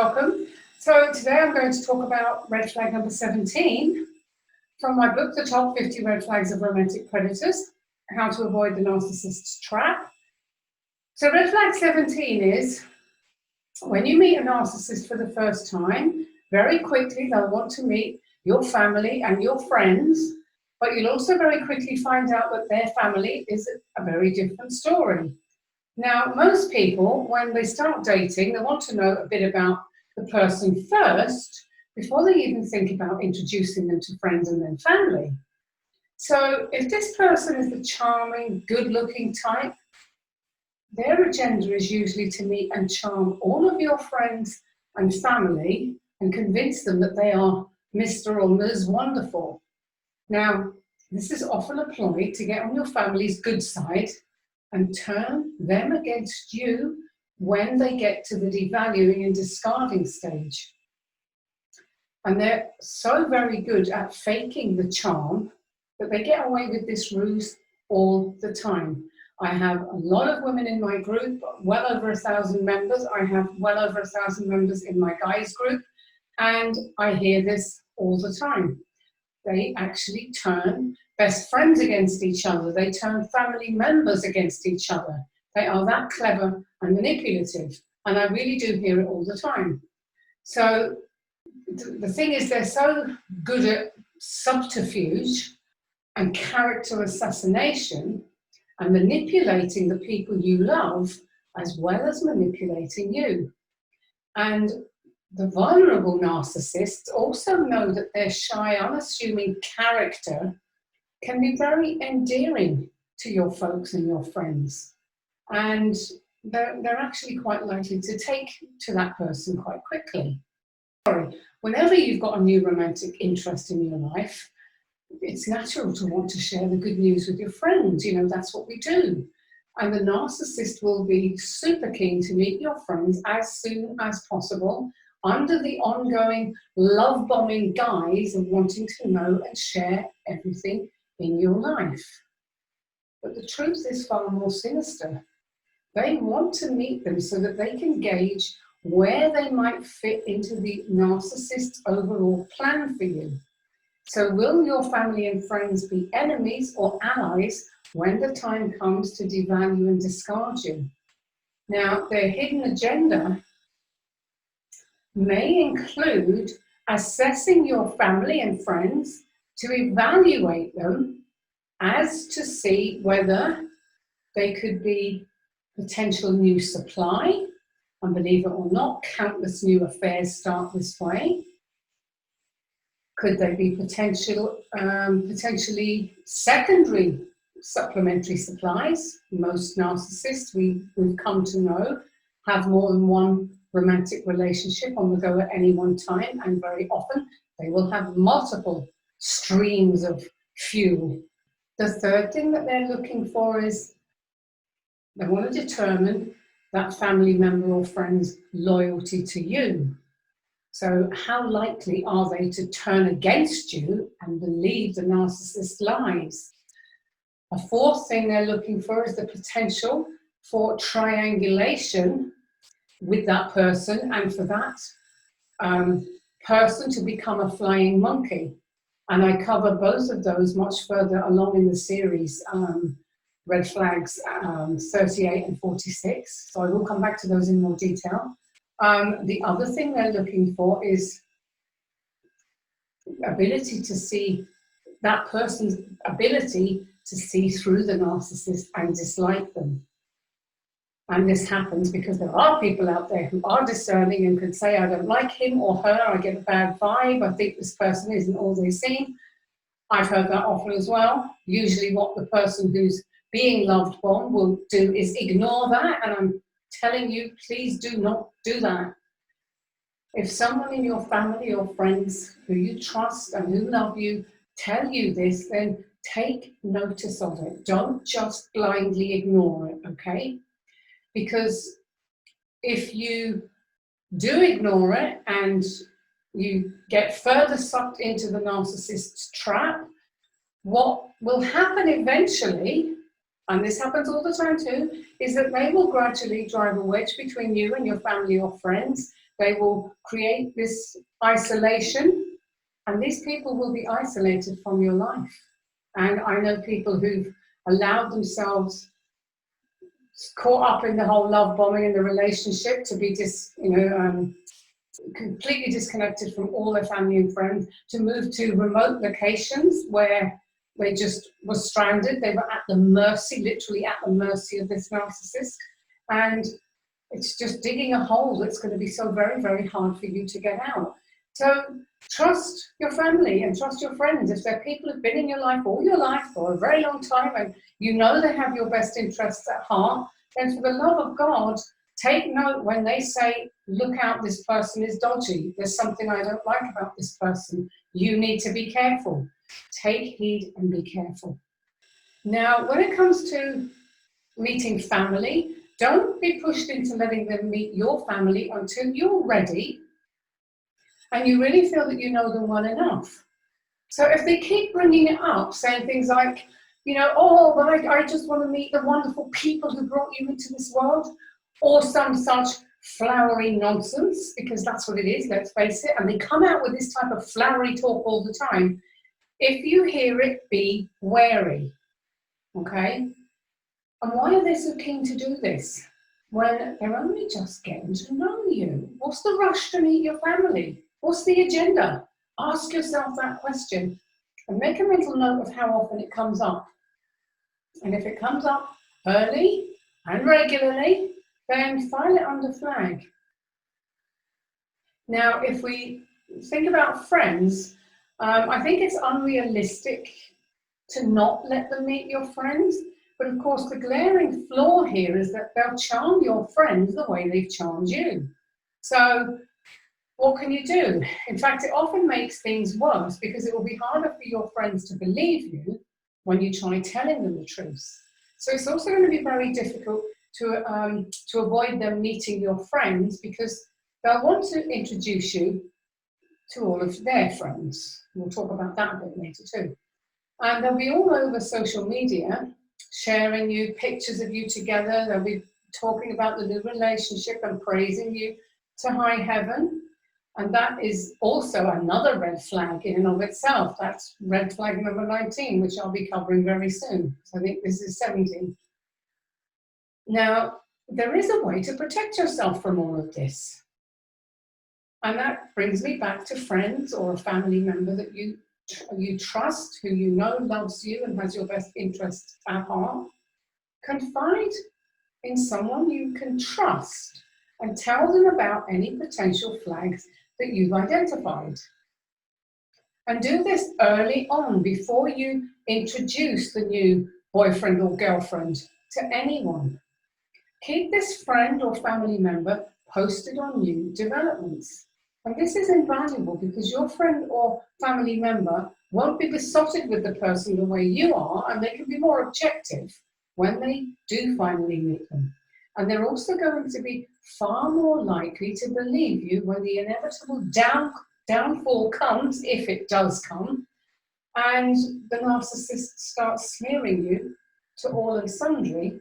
welcome. So today I'm going to talk about red flag number 17 from my book, The Top 50 Red Flags of Romantic Predators, How to Avoid the Narcissist's Trap. So red flag 17 is when you meet a narcissist for the first time, very quickly they'll want to meet your family and your friends, but you'll also very quickly find out that their family is a very different story. Now, most people, when they start dating, they want to know a bit about the person first before they even think about introducing them to friends and then family. So if this person is the charming, good-looking type, their agenda is usually to meet and charm all of your friends and family and convince them that they are Mr. or Ms. Wonderful. Now, this is often applied to get on your family's good side and turn them against you when they get to the devaluing and discarding stage. And they're so very good at faking the charm that they get away with this ruse all the time. I have a lot of women in my group, well over 1,000 members. I have well over 1,000 members in my guys group, and I hear this all the time. They actually turn best friends against each other. They turn family members against each other. They are that clever and manipulative. And I really do hear it all the time. So the thing is, they're so good at subterfuge and character assassination and manipulating the people you love as well as manipulating you. And the vulnerable narcissists also know that their shy, unassuming character can be very endearing to your folks and your friends. And they're actually quite likely to take to that person quite quickly. Whenever you've got a new romantic interest in your life, it's natural to want to share the good news with your friends. You know, that's what we do. And the narcissist will be super keen to meet your friends as soon as possible, under the ongoing love bombing guise of wanting to know and share everything in your life. But the truth is far more sinister. They want to meet them so that they can gauge where they might fit into the narcissist's overall plan for you. So will your family and friends be enemies or allies when the time comes to devalue and discard you? Now, their hidden agenda may include assessing your family and friends to evaluate them as to see whether they could be potential new supply. And believe it or not, countless new affairs start this way. Could they be potentially secondary supplementary supplies? Most narcissists, we've come to know, have more than one romantic relationship on the go at any one time, and very often they will have multiple streams of fuel. The third thing that they're looking for is they want to determine that family member or friend's loyalty to you. So how likely are they to turn against you and believe the narcissist's lies? A fourth thing they're looking for is the potential for triangulation with that person, and for that person to become a flying monkey. And I cover both of those much further along in the series, Red Flags 38 and 46. So I will come back to those in more detail. The other thing they're looking for is ability to see that person's ability to see through the narcissist and dislike them. And this happens because there are people out there who are discerning and can say, I don't like him or her, I get a bad vibe, I think this person isn't all they seem. I've heard that often as well. Usually what the person who's being loved bombed will do is ignore that, and I'm telling you, please do not do that. If someone in your family or friends who you trust and who love you tell you this, then take notice of it. Don't just blindly ignore it, okay? Because if you do ignore it and you get further sucked into the narcissist's trap, what will happen eventually and this happens all the time too, is that they will gradually drive a wedge between you and your family or friends. They will create this isolation, and these people will be isolated from your life. And I know people who've allowed themselves caught up in the whole love bombing in the relationship to be completely disconnected from all their family and friends, to move to remote locations where they just were stranded. They were at the mercy, literally at the mercy of this narcissist. And it's just digging a hole that's going to be so very, very hard for you to get out. So trust your family and trust your friends. If they're people who've been in your life all your life for a very long time and you know they have your best interests at heart, then for the love of God, take note when they say, look out, this person is dodgy. There's something I don't like about this person. You need to be careful. Take heed and be careful. Now, when it comes to meeting family, don't be pushed into letting them meet your family until you're ready and you really feel that you know them well enough. So if they keep bringing it up, saying things like, oh, but I just want to meet the wonderful people who brought you into this world, or some such flowery nonsense, because that's what it is, let's face it, and they come out with this type of flowery talk all the time. If you hear it, be wary, okay? And why are they so keen to do this when they're only just getting to know you? What's the rush to meet your family? What's the agenda? Ask yourself that question and make a mental note of how often it comes up. And if it comes up early and regularly, then file it under flag. Now, if we think about friends, I think it's unrealistic to not let them meet your friends. But of course, the glaring flaw here is that they'll charm your friends the way they've charmed you. So what can you do? In fact, it often makes things worse because it will be harder for your friends to believe you when you try telling them the truth. So it's also going to be very difficult to avoid them meeting your friends because they'll want to introduce you to all of their friends. We'll talk about that a bit later too. And they'll be all over social media, sharing you pictures of you together. They'll be talking about the new relationship and praising you to high heaven. And that is also another red flag in and of itself. That's red flag number 19, which I'll be covering very soon. So I think this is 17. Now, there is a way to protect yourself from all of this. And that brings me back to friends or a family member that you trust, who you know loves you and has your best interests at heart. Confide in someone you can trust and tell them about any potential flags that you've identified. And do this early on before you introduce the new boyfriend or girlfriend to anyone. Keep this friend or family member posted on new developments. And this is invaluable because your friend or family member won't be besotted with the person the way you are, and they can be more objective when they do finally meet them. And they're also going to be far more likely to believe you when the inevitable downfall comes, if it does come, and the narcissist starts smearing you to all and sundry,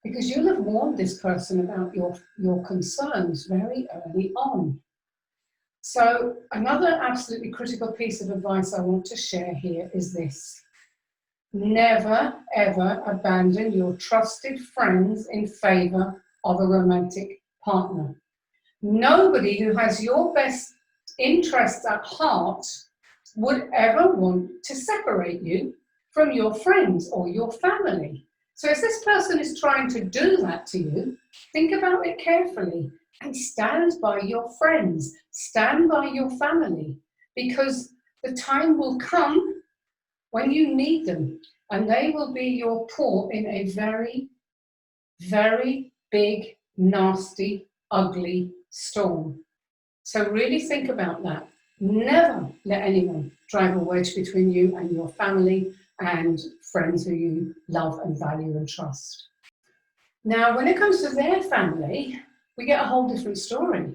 because you'll have warned this person about your concerns very early on. So another absolutely critical piece of advice I want to share here is this. Never, ever abandon your trusted friends in favor of a romantic partner. Nobody who has your best interests at heart would ever want to separate you from your friends or your family. So if this person is trying to do that to you, think about it carefully and stand by your friends, stand by your family, because the time will come when you need them, and they will be your port in a very, very big, nasty, ugly storm. So really think about that. Never let anyone drive a wedge between you and your family and friends who you love and value and trust. Now, when it comes to their family, we get a whole different story.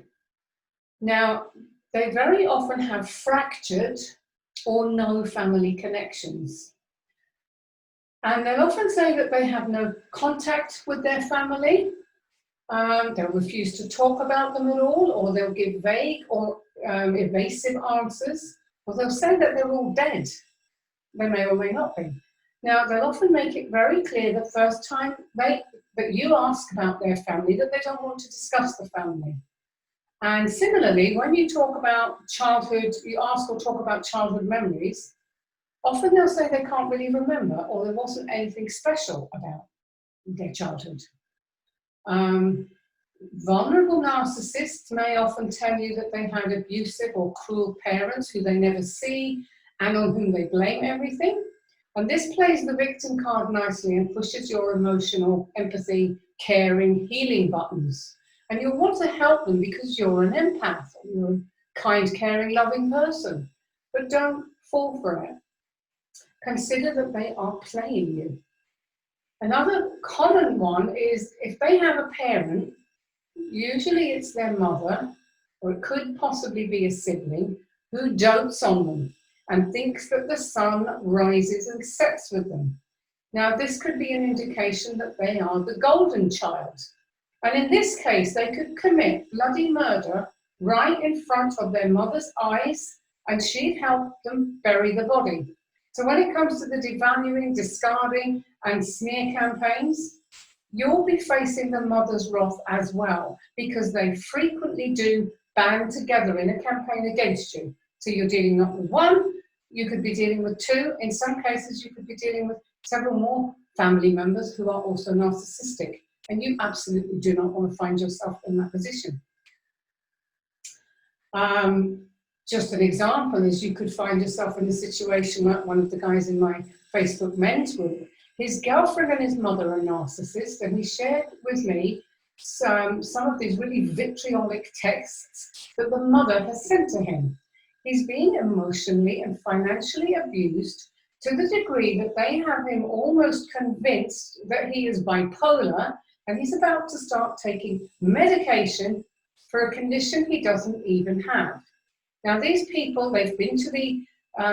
Now, they very often have fractured or no family connections. And they'll often say that they have no contact with their family. They'll refuse to talk about them at all, or they'll give vague or evasive answers, or they'll say that they're all dead. They may or may not be. Now, they'll often make it very clear the first time that you ask about their family that they don't want to discuss the family. And similarly, when you talk about childhood, you ask or talk about childhood memories, often they'll say they can't really remember, or there wasn't anything special about their childhood. Vulnerable narcissists may often tell you that they had abusive or cruel parents who they never see and on whom they blame everything. And this plays the victim card nicely and pushes your emotional, empathy, caring, healing buttons. And you'll want to help them because you're an empath, you're a kind, caring, loving person. But don't fall for it. Consider that they are playing you. Another common one is if they have a parent, usually it's their mother, or it could possibly be a sibling, who dotes on them and thinks that the sun rises and sets with them. Now, this could be an indication that they are the golden child. And in this case, they could commit bloody murder right in front of their mother's eyes, and she'd help them bury the body. So when it comes to the devaluing, discarding, and smear campaigns, you'll be facing the mother's wrath as well, because they frequently do band together in a campaign against you. So you're dealing not with one, you could be dealing with two. In some cases, you could be dealing with several more family members who are also narcissistic. And you absolutely do not want to find yourself in that position. Just an example is you could find yourself in a situation like one of the guys in my Facebook men's group. His girlfriend and his mother are narcissists, and he shared with me some of these really vitriolic texts that the mother has sent to him. He's being emotionally and financially abused to the degree that they have him almost convinced that he is bipolar, and he's about to start taking medication for a condition he doesn't even have. Now, these people, they've been to the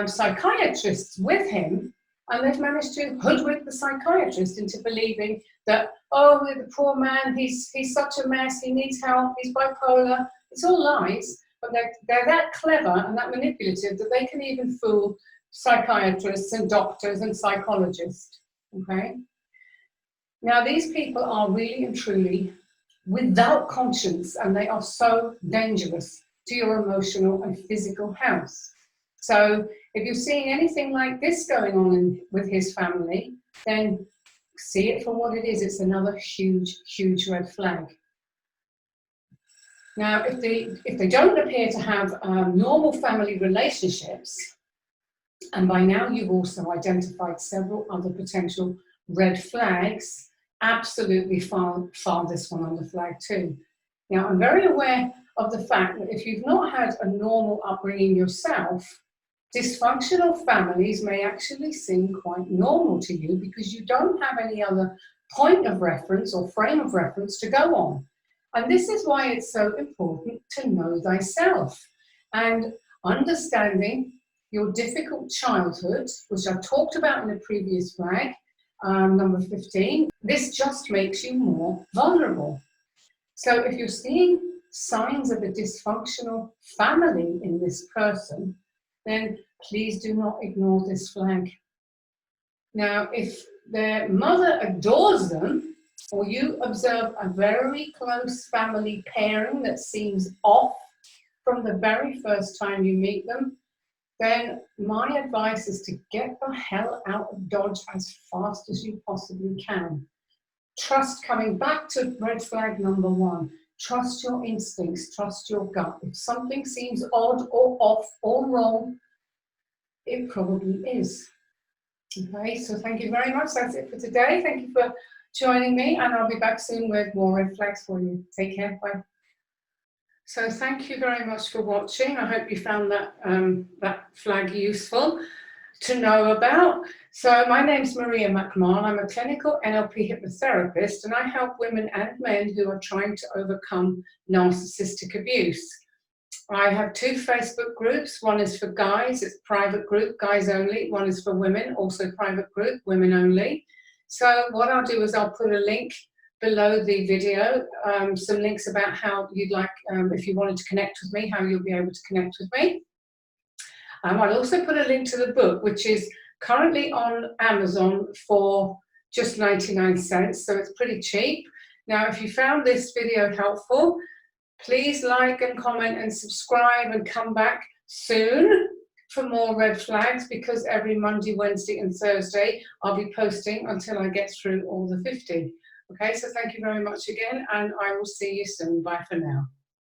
psychiatrists with him, and they've managed to hoodwink the psychiatrist into believing that, oh, the poor man, he's such a mess, he needs help, he's bipolar. It's all lies, but they're that clever and that manipulative that they can even fool psychiatrists and doctors and psychologists, okay? Now, these people are really and truly without conscience, and they are so dangerous to your emotional and physical health. So if you're seeing anything like this going on with his family, then see it for what it is. It's another huge, huge red flag. Now, if they don't appear to have normal family relationships, and by now you've also identified several other potential red flags, absolutely file this one on the flag too. Now, I'm very aware of the fact that if you've not had a normal upbringing yourself, dysfunctional families may actually seem quite normal to you because you don't have any other point of reference or frame of reference to go on. And this is why it's so important to know thyself and understanding your difficult childhood, which I've talked about in a previous flag, number 15. This just makes you more vulnerable. So if you're seeing signs of a dysfunctional family in this person, then please do not ignore this flag. Now, if their mother adores them, or you observe a very close family pairing that seems off from the very first time you meet them, then my advice is to get the hell out of Dodge as fast as you possibly can. Trust, coming back to red flag number 1, trust your instincts, trust your gut. If something seems odd or off or wrong, it probably is. Okay, so thank you very much. That's it for today. Thank you for joining me, and I'll be back soon with more red flags for you. Take care. Bye. So thank you very much for watching. I hope you found that flag useful to know about. So my name's Maria McMahon. I'm a clinical NLP hypnotherapist, and I help women and men who are trying to overcome narcissistic abuse. I have 2 Facebook groups. One is for guys, it's private group, guys only. One is for women, also private group, women only. So what I'll do is I'll put a link below the video, some links about how you'd like, if you wanted to connect with me, how you'll be able to connect with me. I'll also put a link to the book, which is currently on Amazon for just 99 cents, so it's pretty cheap. Now, if you found this video helpful, please like and comment and subscribe and come back soon for more red flags, because every Monday, Wednesday and Thursday I'll be posting until I get through all the 50. Okay, so thank you very much again, and I will see you soon. Bye for now.